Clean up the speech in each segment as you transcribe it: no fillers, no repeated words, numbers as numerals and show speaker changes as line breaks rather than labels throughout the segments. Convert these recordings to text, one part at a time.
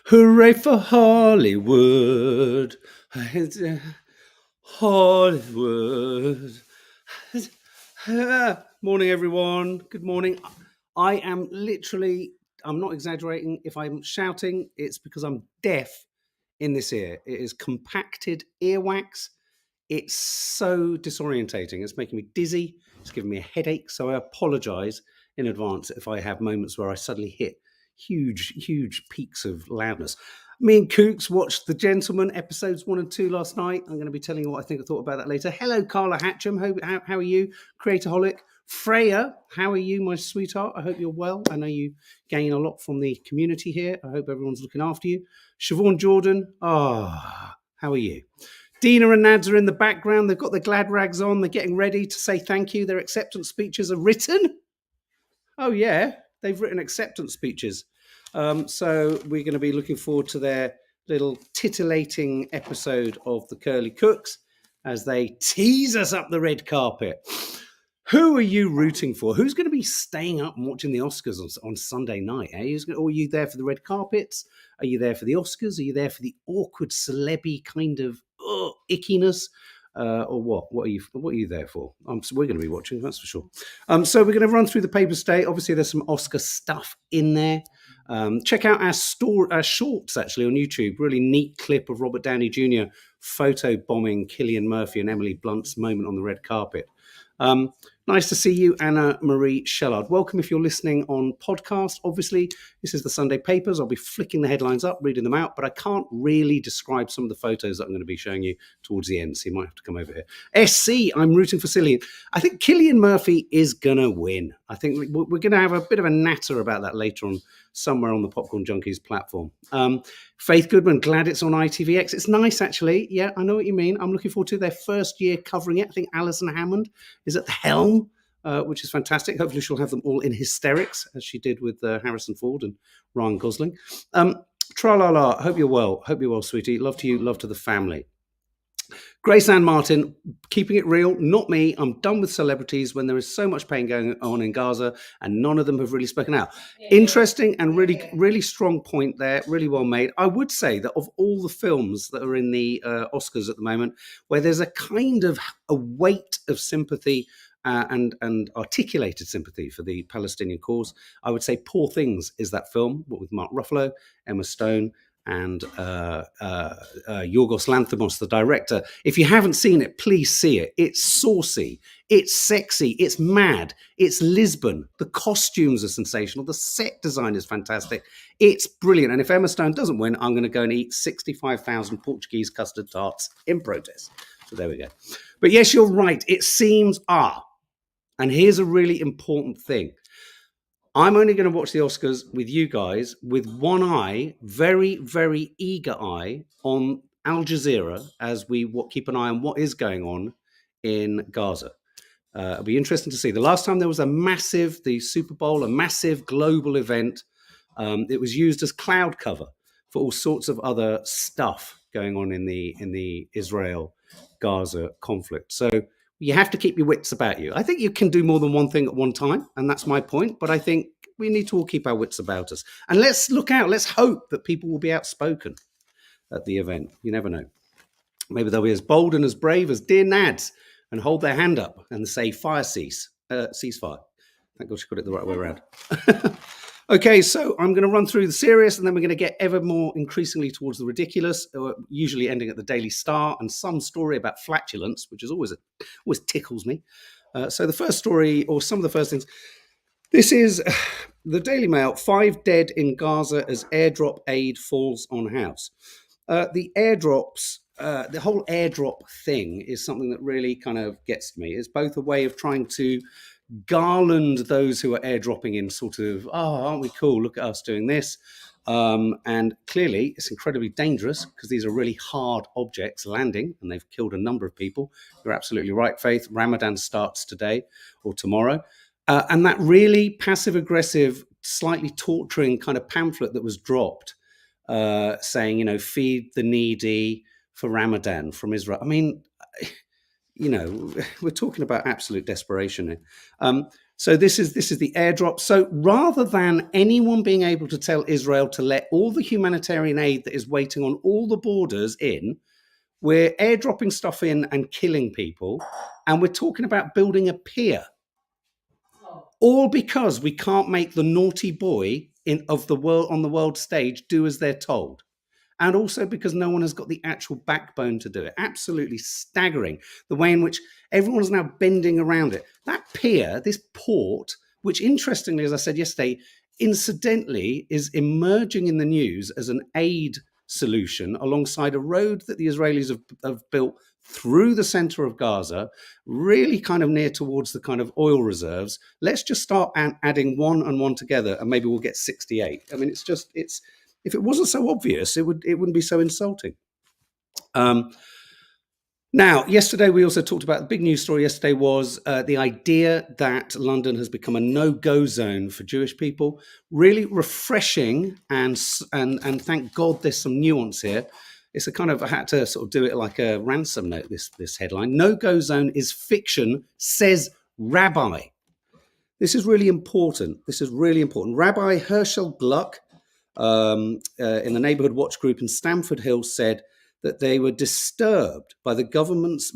Hooray for Hollywood. Hollywood. Morning, everyone. Good morning. I am literally, I'm not exaggerating. If I'm shouting, it's because I'm deaf in this ear. It is compacted earwax. It's so disorientating. It's making me dizzy. It's giving me a headache. So I apologize in advance if I have moments where I suddenly hit huge peaks of loudness. Me and Kooks watched The Gentleman episodes 1 and 2 last night. I'm going to be telling you what I thought about that later. Hello, Carla Hatcham. How are you? Creatorholic. Freya, how are you, my sweetheart? I hope you're well. I know you gain a lot from the community here. I hope everyone's looking after you. Siobhan Jordan, how are you? Dina and Nads are in the background. They've got their glad rags on. They're getting ready to say thank you. Their acceptance speeches are written. Oh, yeah. They've written acceptance speeches. So we're going to be looking forward to their little titillating episode of the Curly Cooks as they tease us up the red carpet. Who are you rooting for? Who's going to be staying up and watching the Oscars on Sunday night? Or are you there for the red carpets? Are you there for the Oscars? Are you there for the awkward celebby kind of ickiness? Or what? What are you there for? So we're going to be watching, that's for sure. So we're going to run through the papers today. Obviously, there's some Oscar stuff in there. Check out our shorts actually on YouTube. Really neat clip of Robert Downey Jr. photo bombing Cillian Murphy and Emily Blunt's moment on the red carpet. Nice to see you, Anna Marie Shellard. Welcome if you're listening on podcast. Obviously, this is the Sunday papers. I'll be flicking the headlines up, reading them out, but I can't really describe some of the photos that I'm going to be showing you towards the end, so you might have to come over here. SC, I'm rooting for Cillian. I think Cillian Murphy is going to win. I think we're going to have a bit of a natter about that later on, somewhere on the Popcorn Junkies platform. Faith Goodman, glad it's on ITVX. It's nice, actually. Yeah, I know what you mean. I'm looking forward to their first year covering it. I think Alison Hammond is at the helm, which is fantastic. Hopefully she'll have them all in hysterics, as she did with Harrison Ford and Ryan Gosling. Tra-la-la, hope you're well. Hope you're well, sweetie. Love to you, love to the family. Grace Ann Martin, keeping it real, not me. I'm done with celebrities when there is so much pain going on in Gaza and none of them have really spoken out. Interesting and really strong point there, really well made. I would say that of all the films that are in the Oscars at the moment, where there's a kind of a weight of sympathy and articulated sympathy for the Palestinian cause, I would say Poor Things is that film, with Mark Ruffalo, Emma Stone, and Yorgos Lanthimos, the director. If you haven't seen it, please see it. It's saucy, it's sexy, it's mad, it's Lisbon. The costumes are sensational, the set design is fantastic. It's brilliant. And if Emma Stone doesn't win, I'm going to go and eat 65,000 Portuguese custard tarts in protest. So there we go. But yes, you're right. It seems and here's a really important thing. I'm only going to watch the Oscars with you guys with one eye, very, very eager eye on Al Jazeera as we keep an eye on what is going on in Gaza. It'll be interesting to see. The last time there was the Super Bowl, a massive global event, it was used as cloud cover for all sorts of other stuff going on in the Israel-Gaza conflict. So you have to keep your wits about you. I think you can do more than one thing at one time, and that's my point. But I think we need to all keep our wits about us. And let's look out. Let's hope that people will be outspoken at the event. You never know. Maybe they'll be as bold and as brave as dear Nads and hold their hand up and say, ceasefire. Thank God she got it the right way around. Okay, so I'm going to run through the serious and then we're going to get ever more increasingly towards the ridiculous, usually ending at the Daily Star and some story about flatulence, which is always tickles me. So the first story, or some of the first things, this is the Daily Mail, 5 dead in Gaza as airdrop aid falls on house. The airdrops, the whole airdrop thing is something that really kind of gets to me. It's both a way of trying to garland those who are airdropping in sort of, aren't we cool? Look at us doing this. And clearly it's incredibly dangerous because these are really hard objects landing and they've killed a number of people. You're absolutely right, Faith. Ramadan starts today or tomorrow. And that really passive aggressive, slightly torturing kind of pamphlet that was dropped saying, feed the needy for Ramadan from Israel. I mean, we're talking about absolute desperation here. So this is the airdrop. So rather than anyone being able to tell Israel to let all the humanitarian aid that is waiting on all the borders in, we're airdropping stuff in and killing people, and we're talking about building a pier, all because we can't make the naughty boy of the world on the world stage do as they're told. And also because no one has got the actual backbone to do it. Absolutely staggering the way in which everyone's now bending around it. That pier, this port, which interestingly, as I said yesterday, incidentally is emerging in the news as an aid solution alongside a road that the Israelis have built through the center of Gaza, really kind of near towards the kind of oil reserves. Let's just start adding one and one together, and maybe we'll get 68. I mean, it's if it wasn't so obvious, it wouldn't be so insulting. Now, yesterday we also talked about the big news story. Yesterday was the idea that London has become a no-go zone for Jewish people. Really refreshing, and thank God there's some nuance here. It's a kind of, I had to sort of do it like a ransom note. This headline: "No-go zone is fiction," says Rabbi. This is really important. Rabbi Herschel Gluck, in the Neighborhood Watch Group in Stamford Hill, said that they were disturbed by the government's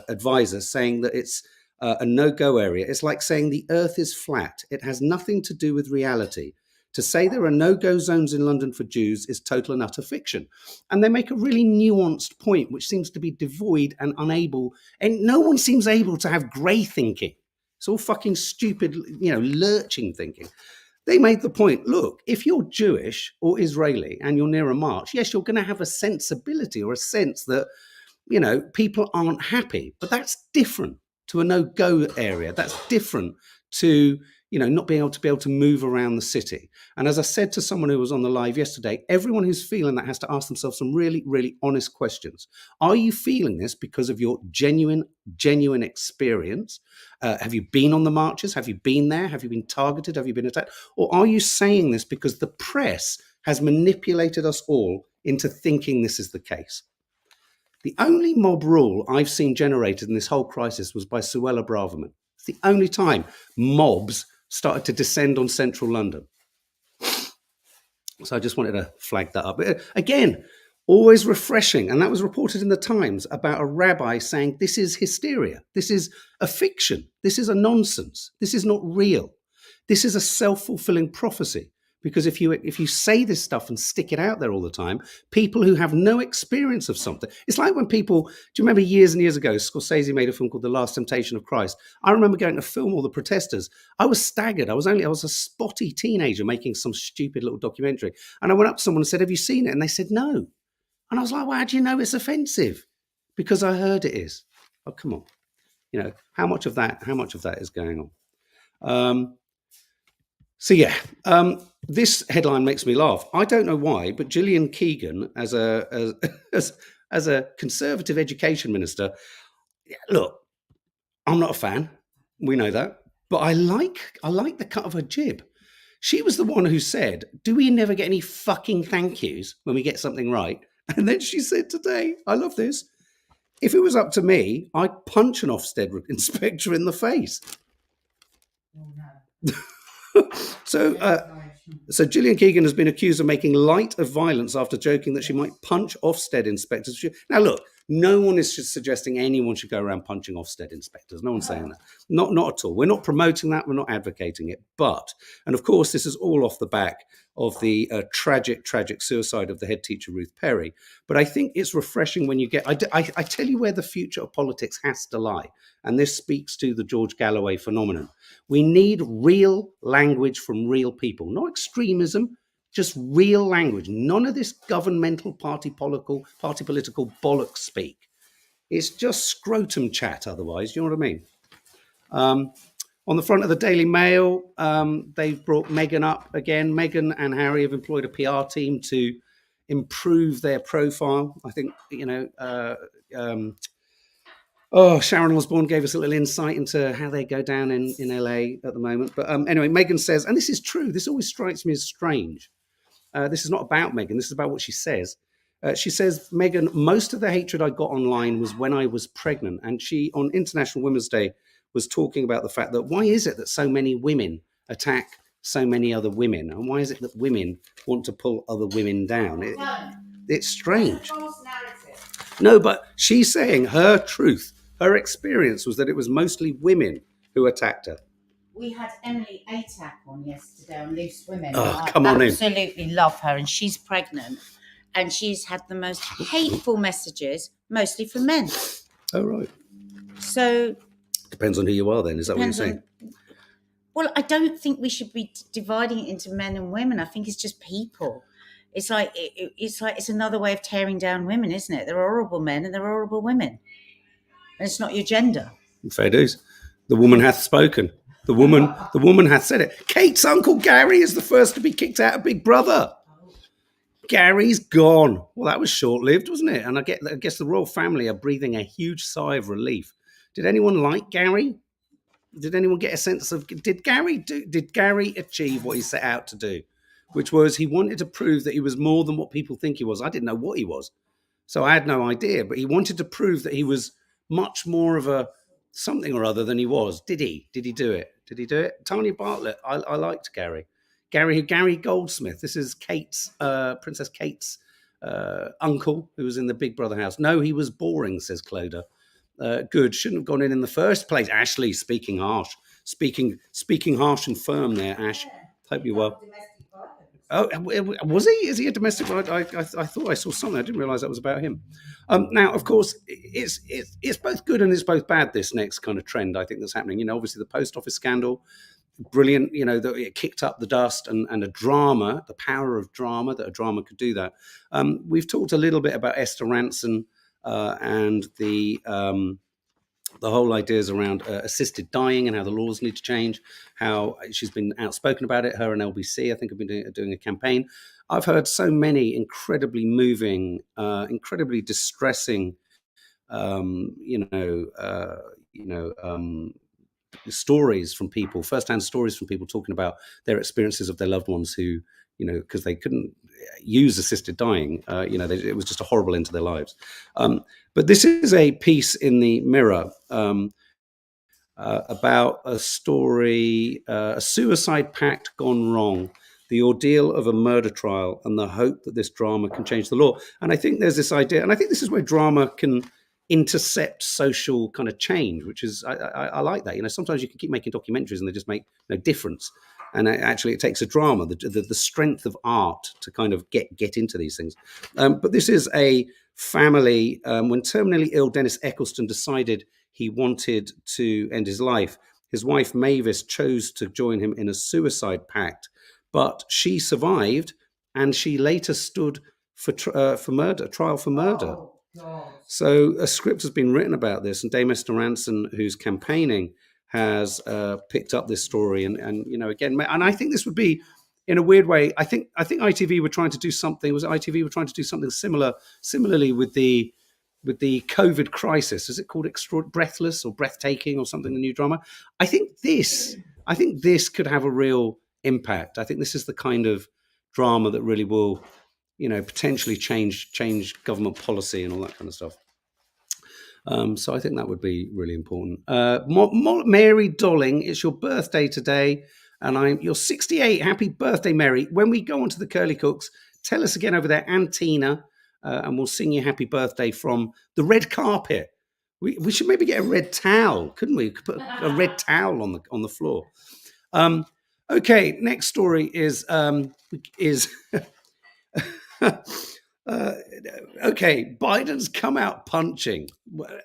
advisor saying that it's a no-go area. It's like saying the earth is flat. It has nothing to do with reality. To say there are no-go zones in London for Jews is total and utter fiction. And they make a really nuanced point, which seems to be devoid and unable, and no one seems able to have grey thinking. It's all fucking stupid, lurching thinking. They made the point, look, if you're Jewish or Israeli and you're near a march, yes, you're going to have a sensibility or a sense that, people aren't happy. But that's different to a no-go area. That's different to, not being able to move around the city. And as I said to someone who was on the live yesterday, everyone who's feeling that has to ask themselves some really, really honest questions. Are you feeling this because of your genuine experience? Have you been on the marches? Have you been there? Have you been targeted? Have you been attacked? Or are you saying this because the press has manipulated us all into thinking this is the case? The only mob rule I've seen generated in this whole crisis was by Suella Braverman. It's the only time mobs started to descend on central London. So I just wanted to flag that up. Again, always refreshing. And that was reported in the Times about a rabbi saying, this is hysteria. This is a fiction. This is a nonsense. This is not real. This is a self-fulfilling prophecy. Because if you say this stuff and stick it out there all the time, people who have no experience of something, it's like when people, do you remember years and years ago, Scorsese made a film called The Last Temptation of Christ? I remember going to film all the protesters. I was staggered. I was a spotty teenager making some stupid little documentary. And I went up to someone and said, have you seen it? And they said, no. And I was like, well, how do you know it's offensive? Because I heard it is. Oh, come on. How much of that is going on? This headline makes me laugh. I don't know why, but Gillian Keegan, as a Conservative education minister, look, I'm not a fan. We know that, but I like the cut of her jib. She was the one who said, "Do we never get any fucking thank yous when we get something right?" And then she said today, I love this. If it was up to me, I'd punch an Ofsted inspector in the face. Oh, no. So Gillian Keegan has been accused of making light of violence after joking that she might punch Ofsted inspectors. Now, look, no one is suggesting anyone should go around punching Ofsted inspectors. No one's saying that. Not at all. We're not promoting that. We're not advocating it. But, and of course, this is all off the back of the tragic suicide of the head teacher, Ruth Perry. But I think it's refreshing when you get, I tell you where the future of politics has to lie. And this speaks to the George Galloway phenomenon. We need real language from real people, not extremism, just real language. None of this governmental party political bollocks speak. It's just scrotum chat otherwise, you know what I mean? On the front of the Daily Mail, they've brought Meghan up again. Meghan and Harry have employed a PR team to improve their profile. I think, Sharon Osbourne gave us a little insight into how they go down in LA at the moment. But anyway, Meghan says, and this is true, this always strikes me as strange. This is not about Meghan, this is about what she says. She says, Meghan, most of the hatred I got online was when I was pregnant. And she, on International Women's Day, was talking about the fact that why is it that so many women attack so many other women, and why is it that women want to pull other women down? It's strange. No, but she's saying her truth, her experience was that it was mostly women who attacked her.
We had Emily Atack on yesterday on Loose Women.
Oh, come on in.
I absolutely love her, and she's pregnant, and she's had the most hateful messages, mostly from men.
Oh, right.
So
depends on who you are then, is that what you're saying?
Well, I don't think we should be dividing it into men and women. I think it's just people. It's like it's another way of tearing down women, isn't it? There are horrible men and there are horrible women. And it's not your gender.
Fair dues. The woman hath spoken. The woman hath said it. Kate's uncle Gary is the first to be kicked out of Big Brother. Gary's gone. Well, that was short-lived, wasn't it? And I guess the royal family are breathing a huge sigh of relief. Did anyone like Gary? Did anyone get a sense of did Gary achieve what he set out to do, which was he wanted to prove that he was more than what people think he was? I didn't know what he was, so I had no idea. But he wanted to prove that he was much more of a something or other than he was. Did he? Did he do it? Did he do it? Tanya Bartlett. I liked Gary. Gary Goldsmith. This is Princess Kate's uncle, who was in the Big Brother house. No, he was boring, says Clodagh. Good. Shouldn't have gone in the first place. Ashley, speaking harsh and firm there. Ash, hope you're well. Oh, was he? Is he a domestic violence? I thought I saw something. I didn't realise that was about him. Now, of course, it's both good and it's both bad. This next kind of trend, I think, that's happening. You know, obviously the post office scandal, brilliant. You know, that it kicked up the dust and a drama, the power of drama, that a drama could do that. We've talked a little bit about Esther Rantzen. And the whole ideas around assisted dying and how the laws need to change, how she's been outspoken about it, her and LBC, I think, have been doing a campaign. I've heard so many incredibly moving, incredibly distressing, stories from people, firsthand stories from people talking about their experiences of their loved ones who, you know, because they couldn't use assisted dying, it was just a horrible end to their lives. But this is a piece in the Mirror about a story, a suicide pact gone wrong, the ordeal of a murder trial and the hope that this drama can change the law. And I think there's this idea, and I think this is where drama can intercept social kind of change, which is, I like that. You know, sometimes you can keep making documentaries and they just make no difference. And actually it takes a drama, the strength of art to kind of get into these things. But this is a family, when terminally ill Dennis Eccleston decided he wanted to end his life, his wife Mavis chose to join him in a suicide pact, but she survived and she later stood for murder, trial for murder. Oh, God. So a script has been written about this, and Dame Esther Rantzen, who's campaigning, has picked up this story, and you know, again, and I think this would be, in a weird way, I think ITV were trying to do something. Was it ITV were trying to do something similarly with the COVID crisis? Is it called Breathless or Breathtaking or something? The new drama. I think this could have a real impact. I think this is the kind of drama that really will, you know, potentially change government policy and all that kind of stuff. So I think that would be really important. Mary Dolling, it's your birthday today, and you're 68. Happy birthday, Mary. When we go on to the Curly Cooks, tell us again over there, Antina, and we'll sing you happy birthday from the red carpet. We should maybe get a red towel, couldn't we? Could put a red towel on the floor. Okay, next story is okay, Biden's come out punching.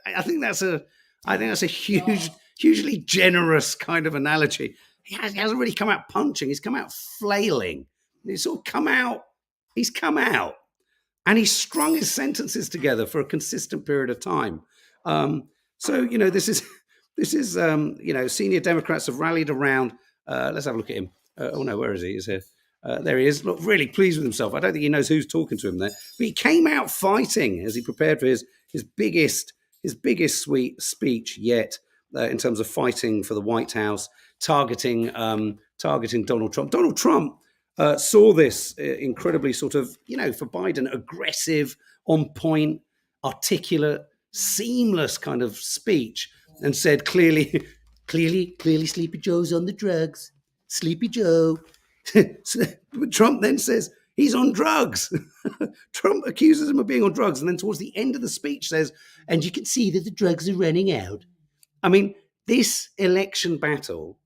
I think that's a hugely generous kind of analogy. He hasn't really come out punching. He's come out flailing. He's come out, and he's strung his sentences together for a consistent period of time. So you know, this is you know, senior Democrats have rallied around. Let's have a look at him. Oh no, where is he? He's here. There he is. Look, really pleased with himself. I don't think he knows who's talking to him there, but he came out fighting as he prepared for his biggest sweet speech yet, in terms of fighting for the White House, targeting Donald Trump. Donald Trump saw this incredibly sort of, you know, for Biden, aggressive, on point, articulate, seamless kind of speech, and said clearly, Clearly, Sleepy Joe's on the drugs. Sleepy Joe. Trump then says he's on drugs. Trump accuses him of being on drugs, and then towards the end of the speech says, and you can see that the drugs are running out. I mean, this election battle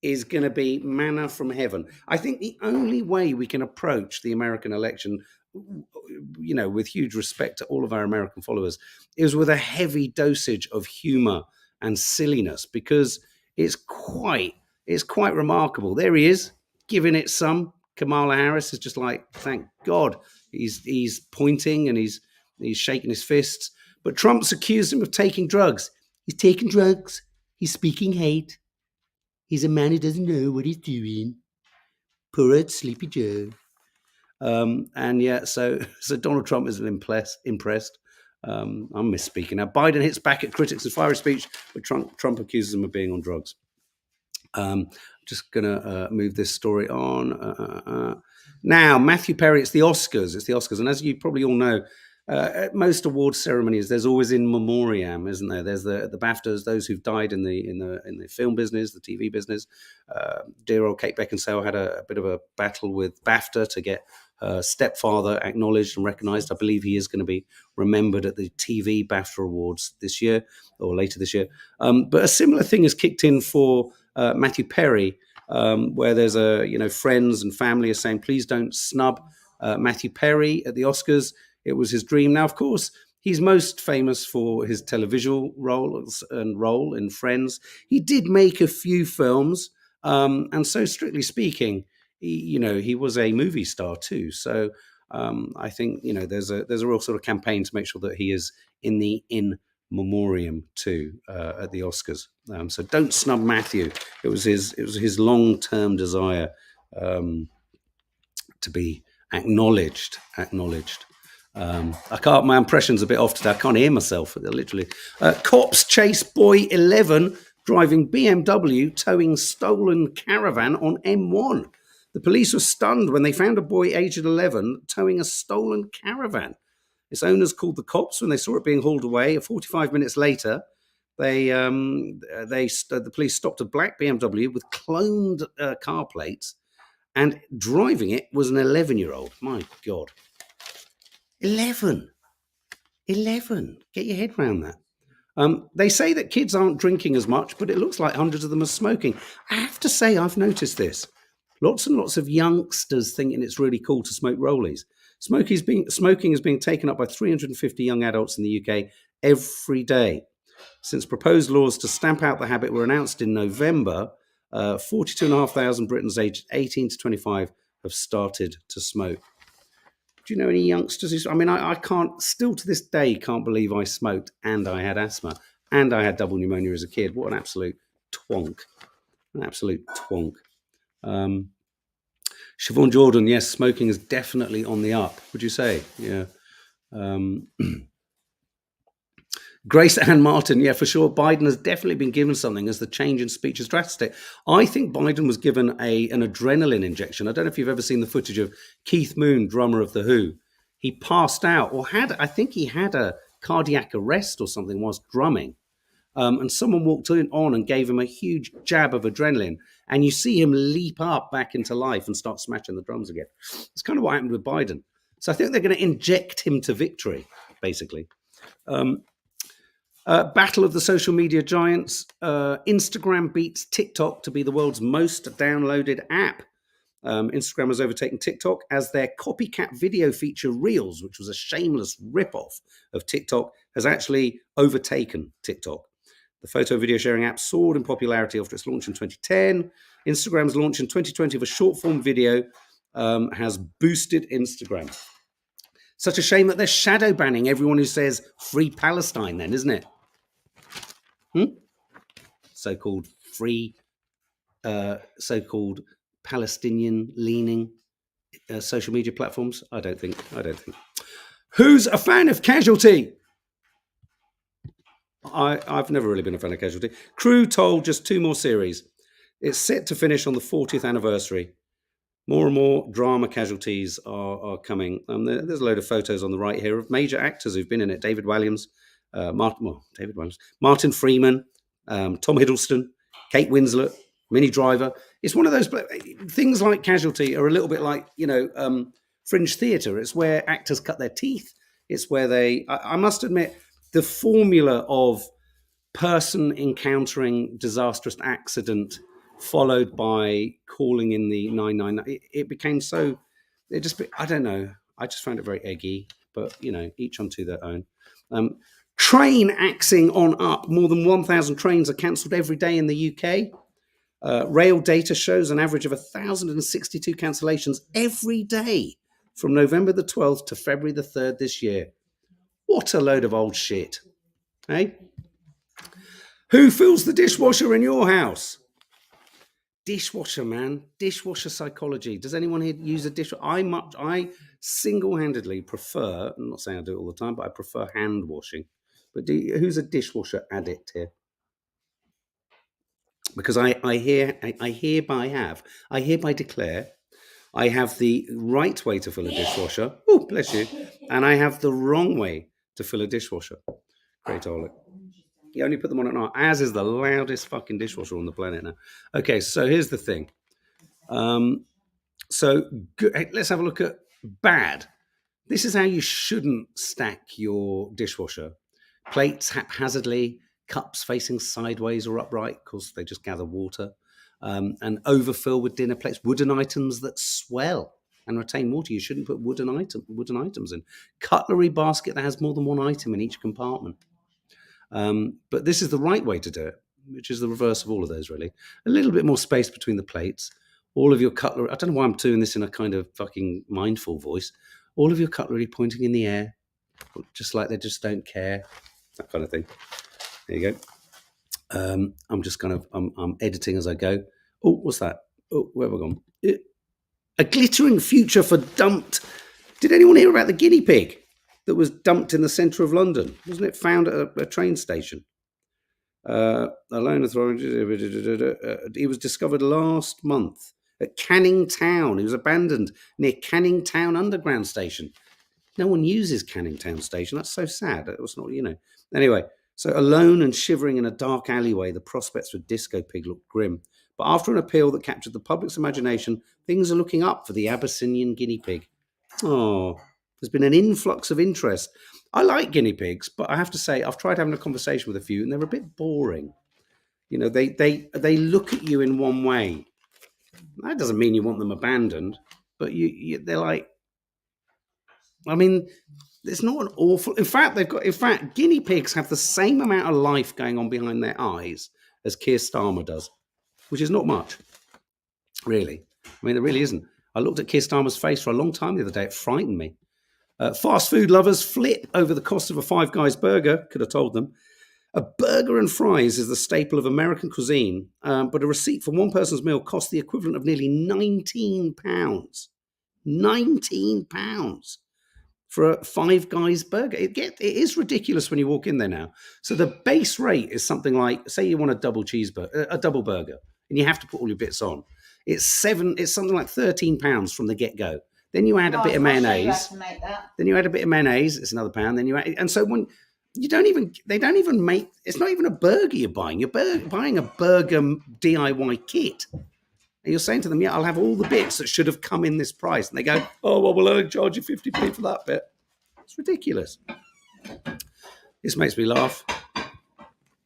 is going to be manna from heaven. I think the only way we can approach the American election, with huge respect to all of our American followers, is with a heavy dosage of humor and silliness, because it's quite remarkable. There he is, giving it some. Kamala Harris is just like, thank God, he's pointing and he's shaking his fists. But Trump's accused him of taking drugs. He's taking drugs. He's speaking hate. He's a man who doesn't know what he's doing. Poor old Sleepy Joe. And yeah, so Donald Trump isn't impressed. I'm misspeaking now. Biden hits back at critics in fiery speech, but Trump accuses him of being on drugs. Just gonna move this story on. Now, Matthew Perry. It's the Oscars, and as you probably all know, at most award ceremonies, there's always in memoriam, isn't there? There's the BAFTAs, those who've died in the film business, the TV business. Dear old Kate Beckinsale had a bit of a battle with BAFTA to get her stepfather acknowledged and recognised. I believe he is going to be remembered at the TV BAFTA Awards this year or later this year. But a similar thing has kicked in for Matthew Perry, where there's friends and family are saying, please don't snub Matthew Perry at the Oscars. It was his dream. Now, of course, he's most famous for his televisual role in Friends. He did make a few films, and so strictly speaking, he was a movie star too. So I think there's a real sort of campaign to make sure that he is in memoriam too at the Oscars. So don't snub Matthew. It was his long-term desire to be acknowledged. My impression's a bit off today. I can't hear myself, literally. Cops chase boy 11 driving BMW towing stolen caravan on M1. The police were stunned when they found a boy aged 11 towing a stolen caravan. Its owners called the cops when they saw it being hauled away. 45 minutes later, the police stopped a black BMW with cloned car plates, and driving it was an 11-year-old. My God. 11. Get your head around that. They say that kids aren't drinking as much, but it looks like hundreds of them are smoking. I have to say, I've noticed this. Lots and lots of youngsters thinking it's really cool to smoke rollies. Smoking is being taken up by 350 young adults in the UK every day. Since proposed laws to stamp out the habit were announced in November, 42,500 Britons aged 18 to 25 have started to smoke. Do you know any youngsters? I still to this day can't believe I smoked and I had asthma and I had double pneumonia as a kid. What an absolute twonk. Siobhan Jordan, yes, smoking is definitely on the up, would you say? Yeah. Grace Ann Martin, yeah, for sure. Biden has definitely been given something as the change in speech is drastic. I think Biden was given an adrenaline injection. I don't know if you've ever seen the footage of Keith Moon, drummer of The Who. He passed out or I think he had a cardiac arrest or something whilst drumming. And someone walked on and gave him a huge jab of adrenaline. And you see him leap up back into life and start smashing the drums again. It's kind of what happened with Biden. So I think they're going to inject him to victory, basically. Battle of the social media giants. Instagram beats TikTok to be the world's most downloaded app. Instagram has overtaken TikTok as their copycat video feature Reels, which was a shameless ripoff of TikTok, has actually overtaken TikTok. The photo video sharing app soared in popularity after its launch in 2010. Instagram's launch in 2020 of a short-form video has boosted Instagram. Such a shame that they're shadow banning everyone who says free Palestine then, isn't it? So-called free, so-called Palestinian-leaning social media platforms? I don't think. Who's a fan of Casualty? I've never really been a fan of Casualty. Crew told just 2 more series. It's set to finish on the 40th anniversary. More and more drama casualties are coming. There's a load of photos on the right here of major actors who've been in it. David Williams, Martin Freeman, Tom Hiddleston. Kate Winslet, Minnie Driver. It's one of those things like Casualty are a little bit like, fringe theatre. It's where actors cut their teeth. It's where I must admit, the formula of person encountering disastrous accident followed by calling in the 999, it became so, I don't know. I just found it very eggy, but each unto their own. Train axing on up. More than 1,000 trains are cancelled every day in the UK. Rail data shows an average of 1,062 cancellations every day from November the 12th to February the 3rd this year. What a load of old shit. Hey? Who fills the dishwasher in your house? Dishwasher, man. Dishwasher psychology. Does anyone here use a dishwasher? I single-handedly prefer, I'm not saying I do it all the time, but I prefer hand washing. But who's a dishwasher addict here? Because I hereby declare I have the right way to fill a dishwasher. Oh, bless you. And I have the wrong way to fill a dishwasher. Great, Oleg. You only put them on at night. As is the loudest fucking dishwasher on the planet now. Okay, so here's the thing. Let's have a look at bad. This is how you shouldn't stack your dishwasher. Plates haphazardly, cups facing sideways or upright because they just gather water, and overfill with dinner plates. Wooden items that swell and retain water. You shouldn't put wooden items in. Cutlery basket that has more than one item in each compartment. But this is the right way to do it, which is the reverse of all of those, really. A little bit more space between the plates. All of your cutlery, I don't know why I'm doing this in a kind of fucking mindful voice. All of your cutlery pointing in the air, just like they just don't care, that kind of thing. There you go. I'm editing as I go. Oh, what's that? Oh, where have I gone? A glittering future for dumped. Did anyone hear about the guinea pig that was dumped in the centre of London? Wasn't it found at a train station? Alone authority. He was discovered last month at Canning Town. He was abandoned near Canning Town Underground Station. No one uses Canning Town Station. That's so sad. It was not, Anyway, so alone and shivering in a dark alleyway, the prospects for Disco Pig looked grim. But after an appeal that captured the public's imagination, things are looking up for the Abyssinian guinea pig. Oh, there's been an influx of interest. I like guinea pigs, but I have to say, I've tried having a conversation with a few, and they're a bit boring. They look at you in one way. That doesn't mean you want them abandoned, but they're like, I mean, it's not an awful. In fact, guinea pigs have the same amount of life going on behind their eyes as Keir Starmer does, which is not much, really. I mean, there really isn't. I looked at Keir Starmer's face for a long time the other day. It frightened me. Fast food lovers flip over the cost of a Five Guys burger. Could have told them. A burger and fries is the staple of American cuisine, but a receipt for one person's meal costs the equivalent of nearly £19. £19 for a Five Guys burger. It is ridiculous when you walk in there now. So the base rate is something like, say you want a double cheeseburger, a double burger, and you have to put all your bits on. It's something like £13 from the get-go. Then you add a bit of mayonnaise. Then you add a bit of mayonnaise. It's another pound. Then you add, and so when they don't even make. It's not even a burger you're buying. You're buying a burger DIY kit, and you're saying to them, "Yeah, I'll have all the bits that should have come in this price." And they go, "Oh, well, we'll only charge you 50p for that bit." It's ridiculous. This makes me laugh.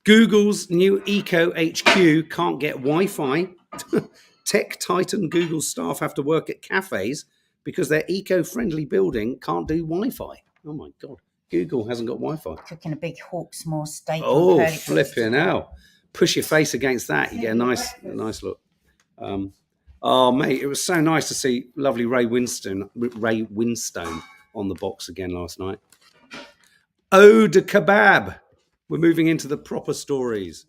Google's new Eco HQ can't get Wi-Fi. Tech titan Google staff have to work at cafes because their eco-friendly building can't do Wi-Fi. Oh my God. Google hasn't got Wi-Fi.
Cooking a big Hawksmoor steak.
Oh, flipping out. Push your face against that. You get a nice look. Oh, mate, it was so nice to see lovely Ray Winstone on the box again last night. Eau de kebab. We're moving into the proper stories.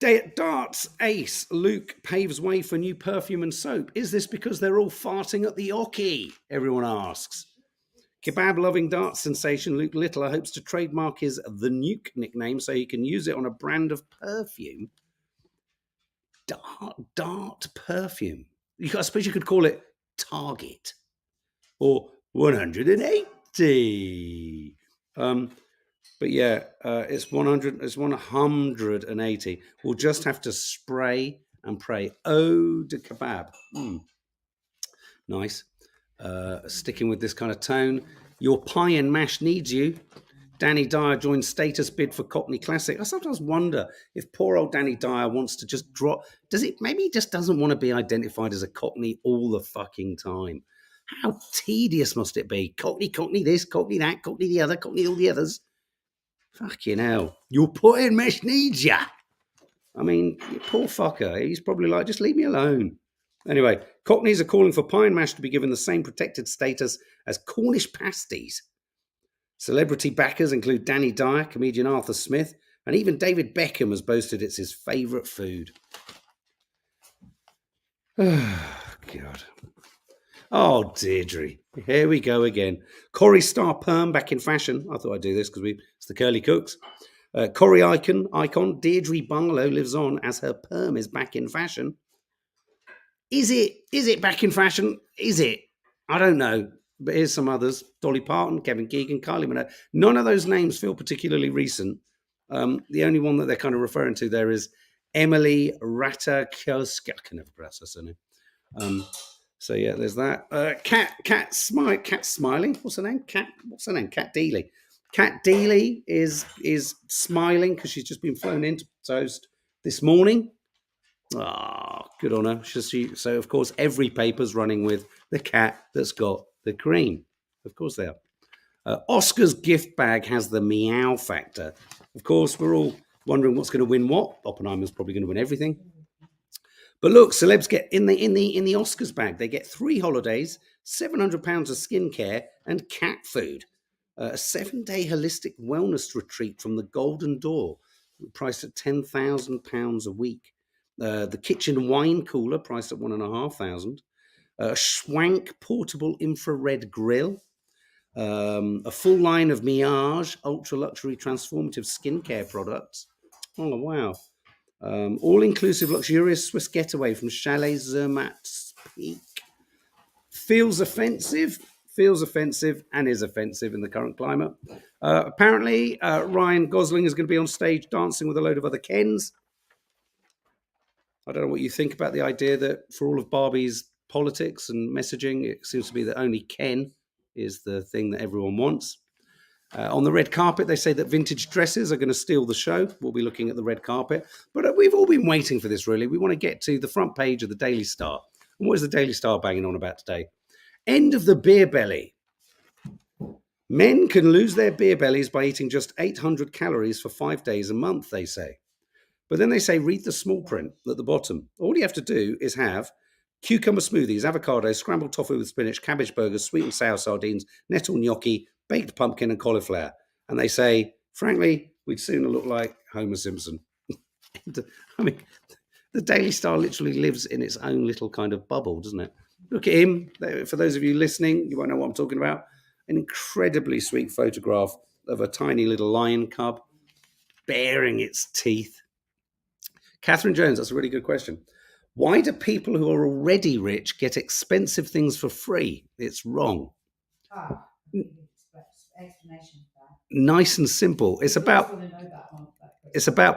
Day at Darts, Ace, Luke paves way for new perfume and soap. Is this because they're all farting at the Oki? Everyone asks. Kebab-loving darts sensation Luke Littler hopes to trademark his The Nuke nickname so he can use it on a brand of perfume. Dart perfume. I suppose you could call it Target or 180. But yeah, it's 100. It's 180. We'll just have to spray and pray. Oh, de kebab. Nice. Sticking with this kind of tone. Your pie and mash needs you. Danny Dyer joins status bid for Cockney Classic. I sometimes wonder if poor old Danny Dyer wants to just drop. Maybe he just doesn't want to be identified as a Cockney all the fucking time. How tedious must it be? Cockney, Cockney this, Cockney that, Cockney the other, Cockney all the others. Fucking hell. Your pie and mash needs ya. I mean, poor fucker. He's probably like, just leave me alone. Anyway, Cockneys are calling for pie and mash to be given the same protected status as Cornish pasties. Celebrity backers include Danny Dyer, comedian Arthur Smith, and even David Beckham has boasted it's his favourite food. Oh, God. Oh, Deirdre. Here we go again. Corrie Star Perm back in fashion. I thought I'd do this because it's the Curly Cooks. Corrie icon Deirdre Barlow lives on as her perm is back in fashion. Is it back in fashion? Is it? I don't know. But here's some others. Dolly Parton, Kevin Keegan, Kylie Minogue. None of those names feel particularly recent. The only one that they're kind of referring to there is Emily Ratajkowski. I can never pronounce her surname. So yeah, there's that. Cat smiling. What's her name? Cat Deely. Cat Deely is smiling because she's just been flown into toast this morning. Ah, good on her. So of course every paper's running with the cat that's got the cream. Of course they are. Oscar's gift bag has the meow factor. Of course, we're all wondering what's going to win what. Oppenheimer's probably going to win everything. But look, celebs get in the Oscars bag. They get 3 holidays, £700 of skincare, and cat food. A 7-day holistic wellness retreat from the Golden Door, priced at £10,000 a week. The kitchen wine cooler, priced at £1,500. A Schwank portable infrared grill. A full line of Miage ultra luxury transformative skincare products. Oh wow! All-inclusive luxurious Swiss getaway from Chalet Zermatt's Peak. Feels offensive, and is offensive in the current climate. Apparently, Ryan Gosling is going to be on stage dancing with a load of other Kens. I don't know what you think about the idea that for all of Barbie's politics and messaging, it seems to be that only Ken is the thing that everyone wants. On the red carpet, they say that vintage dresses are going to steal the show. We'll be looking at the red carpet. But we've all been waiting for this, really. We want to get to the front page of the Daily Star. And what is the Daily Star banging on about today? End of the beer belly. Men can lose their beer bellies by eating just 800 calories for 5 days a month, they say. But then they say, read the small print at the bottom. All you have to do is have cucumber smoothies, avocado, scrambled tofu with spinach, cabbage burgers, sweet and sour sardines, nettle gnocchi, baked pumpkin and cauliflower. And they say, frankly, we'd sooner look like Homer Simpson. I mean, the Daily Star literally lives in its own little kind of bubble, doesn't it? Look at him. For those of you listening, you won't know what I'm talking about. An incredibly sweet photograph of a tiny little lion cub baring its teeth. Catherine Jones, that's a really good question. Why do people who are already rich get expensive things for free? It's wrong.
Explanation for that.
Nice and simple. It's about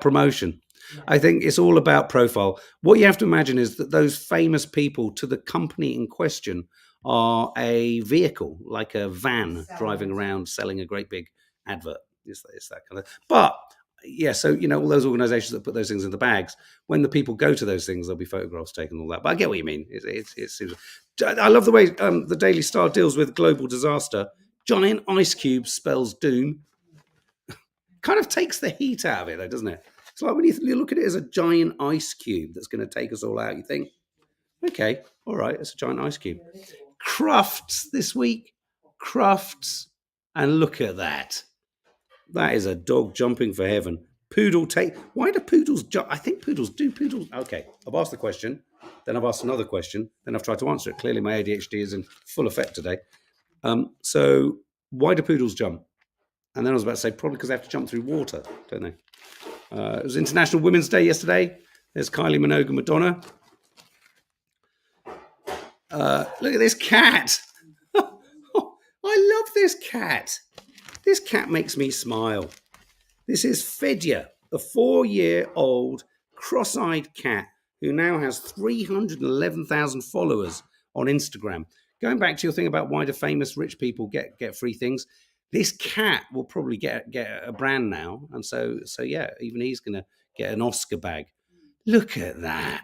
promotion. Yeah. I think it's all about profile. What you have to imagine is that those famous people to the company in question are a vehicle, like a van driving around selling a great big advert. It's that kind of. But yeah, so all those organisations that put those things in the bags, when the people go to those things, there'll be photographs taken, all that. But I get what you mean. I love the way the Daily Star deals with global disaster. Giant ice cube spells doom. Kind of takes the heat out of it, though, doesn't it? It's like when you look at it as a giant ice cube that's going to take us all out, you think, okay, all right, it's a giant ice cube. Crufts this week. Crufts. And look at that. That is a dog jumping for heaven. Why do poodles jump? I think poodles. Okay, I've asked the question. Then I've asked another question. Then I've tried to answer it. Clearly my ADHD is in full effect today. So why do poodles jump? And then I was about to say, probably because they have to jump through water, don't they? It was International Women's Day yesterday. There's Kylie Minogue and Madonna. Look at this cat. I love this cat. This cat makes me smile. This is Fidya, a 4-year-old cross-eyed cat who now has 311,000 followers on Instagram. Going back to your thing about why do famous rich people get free things, this cat will probably get a brand now, and so yeah, even he's going to get an Oscar bag. Look at that.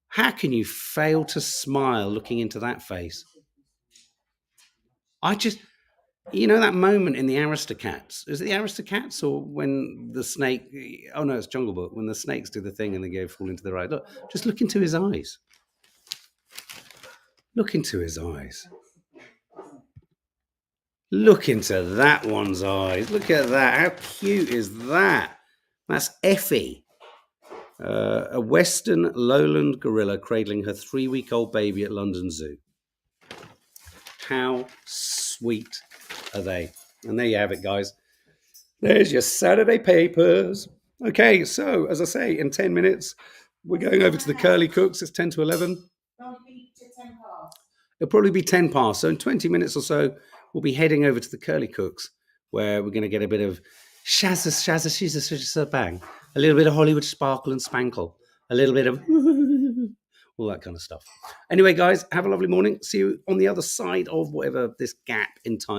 How can you fail to smile looking into that face? I just, you know, that moment in the Aristocats. Is it the Aristocats or when the snake? Oh no, it's Jungle Book. When the snakes do the thing and they go fall into the right. Look, just look into his eyes. Look into his eyes. Look into that one's eyes. Look at that. How cute is that? That's Effie. A Western lowland gorilla cradling her 3-week-old baby at London Zoo. How sweet are they? And there you have it, guys. There's your Saturday papers. Okay, so as I say, in 10 minutes, we're going over to the Curly Cooks. It's 10 to 11. It'll probably be 10 past. So in 20 minutes or so, we'll be heading over to the Curly Cooks, where we're going to get a bit of shazza bang, a little bit of Hollywood sparkle and spankle, a little bit of all that kind of stuff. Anyway, guys, have a lovely morning. See you on the other side of whatever this gap in time